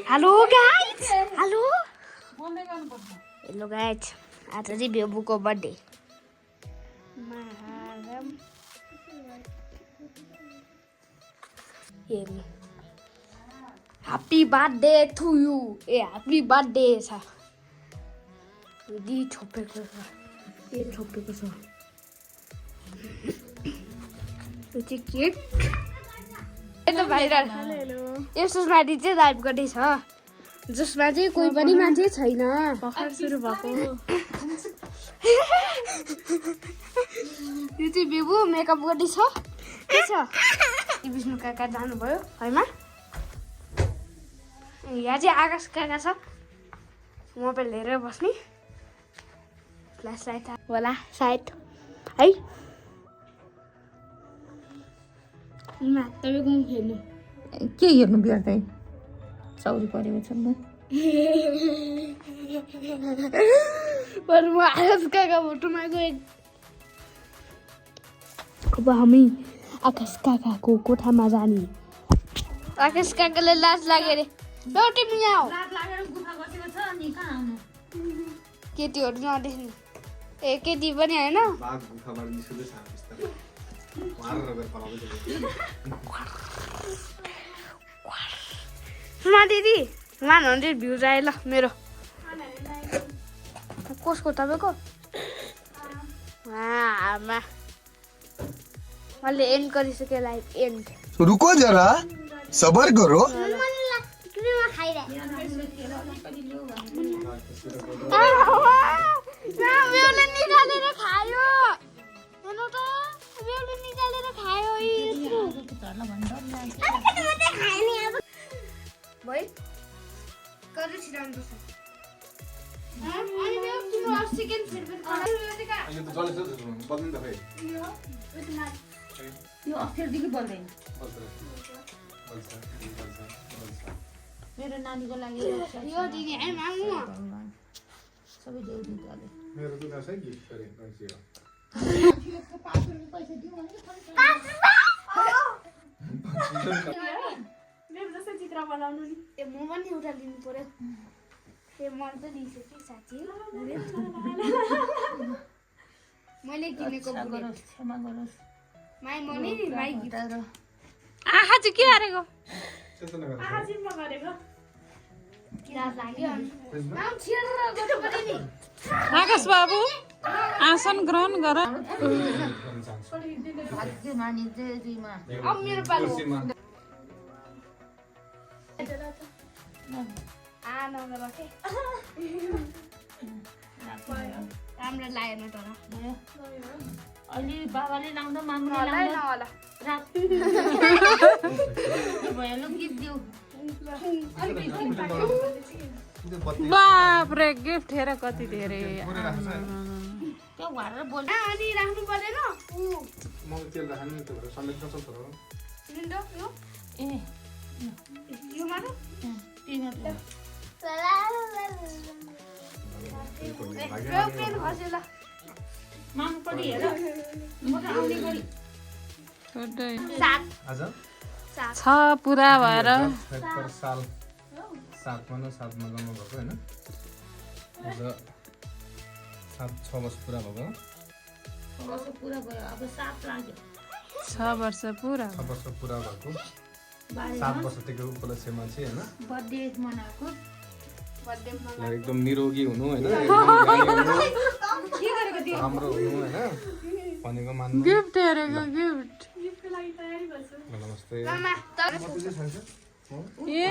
hello guys hello hello guys आज चाहिँ बेबुको birthday happy birthday to you ए ह्याप्पी बर्थडे छ दि छोपेको छ ए छोपेको छ यो चाहिँ केक यता बाहिर यसो माथि चाहिँ लाइभ गर्दै छ जसमा चाहिँ कोही पनि मान्छे छैन भर्खर सुरु भएको यो चाहिँ बेबु मेकअप गर्दै छ के छ विष्णु काका जानुभयो हैन यहाँ चाहिँ आकाश काका छ मोबाइल हेरेर बस्ने फ्ल्यास लाइट होला सायद है तपाईँको हेर्नु के हेर्नु बिहार चाहिँ सौरी परेको छ म पर म आकाश काका फोटोमा गएँ अब हामी आकाश काकाको कोठामा जाने आकाश काकाले लाज लाग्यो अरे एउटै यहाँ हो केटीहरू नदेख्ने ए केटी पनि होइन दिदी 100 भ्युज आयो ल मेरो कसको तपाईँको आमा मैले एन्ड गरिसकेँ लाइभ एन्ड रुको जरा सबर करो निकालेर खायो हेर्नु त निकालेर खायो भाइ कति छिराम्रो छ अनि मेरो तिम्रो सेकेन्ड फेभरेट कलर यो अक्षरदेखि बल्दैन मेरो नानीको लागि यो दिदी आइ माग्नु सबै देऊ दिदीले मेरो त दसै गिफ्ट गरे मान्छे हो मेरो जस्तै चित्र बनाउनु नि ए म पनि एउटा लिनु पर्यो ए मन त दिइसक्यो साथी मैले किनेको गरोस् क्षमा गरोस् माइ मनी माइ गिफ्ट आहा चाहिँ के हारेको आहा चाहिँ म गरेको किरा लाग्यो नाम छिर गर्नु पर्यो नि आकाश बाबु आसन ग्रहण गर अब मेरो पालो नगर के राम्रो लागेन तर अलि बाबाले लाउँदा मामुले होला लाउँदा भयो गिफ्ट दिउ बाप रे गिफ्ट हेर कति धेरै त्यो भएर बोल अनि राख्नु पर्दैन म तेल राख्नु नि त्यो समेत छ तर लिन्डो यो ए यो मार्नु पेन खस्यो ल मामु पनि हेर म त आउने गरी सात आज छ पुरा भएर 77 साल 7 मा जन्म भएको हैन आज 6 वर्ष पुरा भएको पुरा भयो अब 7 लाग्यो 6 वर्ष पुरा 6 वर्ष पुरा भएको 7 वर्षदेखि उपलक्ष्यमा चाहिँ हैन बर्थडे मनाएको एकदम निरोगी हुनु हैन राम्रो हुनु हैन भनेको मान्नु गिफ्ट हेरेको गिफ्ट नमस्ते मामा तर ए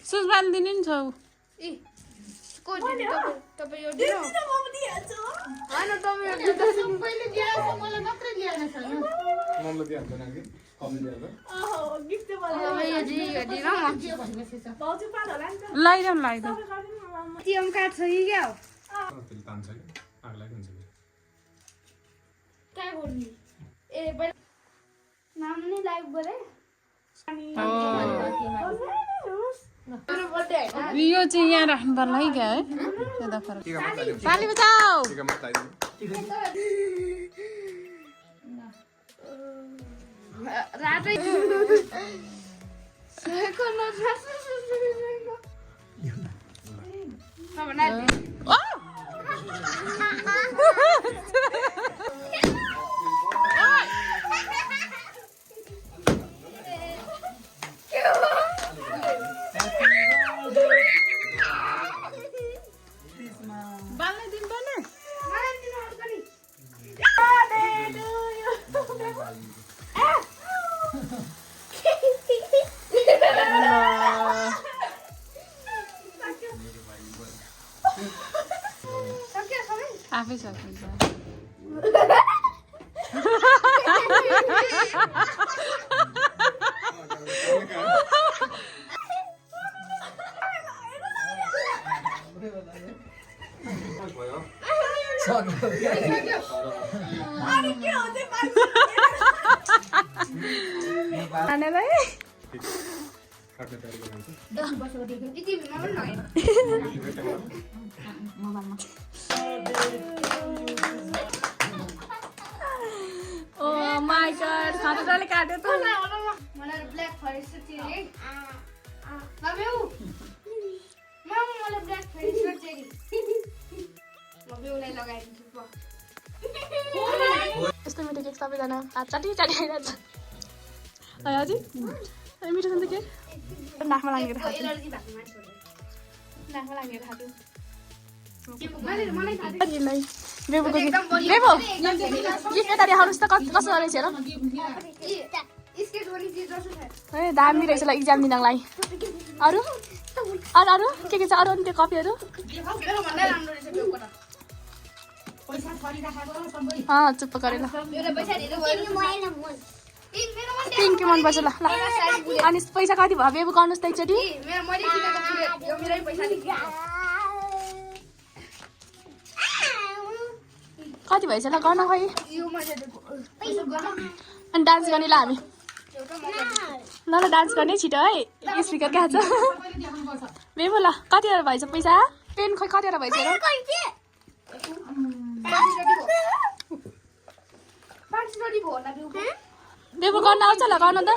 सुजबाल दिने नि छौ ए को दिनु तपाईँ यो दिनु हैन तपाईँ यो दिनु पहिले दिएको मलाई मात्रै दिएन छ मम्मीले दिहाल्छ न कि कम दिहाल्छ तपाईँ यो दिनु लाइदाउ टिएम कार्ड छ कि क्या हो त्यसले तान्छ कि आगलाई हुन्छ कि क्या गर्नु ए नाम नि लाइभ गरे मेरो बर्थडे हैन यो चाहिँ यहाँ राख्नु पर्ला है क्या है ताली बजाऊ ठीक है मत लाइदिनु रातै सयको नजास बनाएको बाल्ने दिन पनि आफै सकिन्छ खानेलाई ओ माय गॉड साथीले काट्यो त मलाई ब्ल्याक फरेस्ट चेरी बाबु मलाई ब्ल्याक फरेस्ट चेरी बाबुलाई लगाइदिन्छु प यस्तो मिठो केक सबैजना चाटी चाटी खाइरहेछ है अझै मिठो छ के नाकमा लागेर खाछु एलर्जी भएको मान्छेहरु नाकमा लागेर खाछु मलाई थाहा बेबुको गीत बेबु गीत यता देखाउनुहोस् त कसो रहेछ हेर स्केट गर्ने चीज जस्तो छ ए दामी रहेछ ल इक्जाम दिनलाई अरू अरू अरू के छ अरू अनि त्यो कपीहरू मेरो भन्दा राम्रो रहेछ त्यो कुरा चुप्प गरेर मेरो पैसा दिनु भयो पिङ्की मनपर्छ ल ल अनि पैसा कति भयो बेबु गर्नुहोस् त एकचोटि मेरो मैले किनेको फुल यो मेरै पैसा दिन्छ कति भएछ ल गर्न खै यो मैले पैसा गर्न अनि डान्स गर्ने ल हामी एउटा मौका ल ल डान्स गर्ने छिटो है स्पिकर कहाँ छ बेबु ल कतिवटा भएछ पैसा पेन खै कतिवटा भएछ हेर बेबु गर्न आउँछ ल गर्न त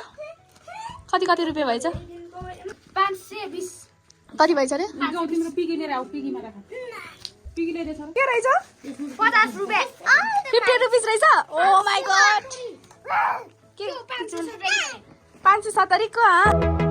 कति कति रुपियाँ भएछ 520 कति भएछ अरे के रहेछ 50 रुपैयाँ 50 रुपिस रहेछ ओ माई गॉड के 570 को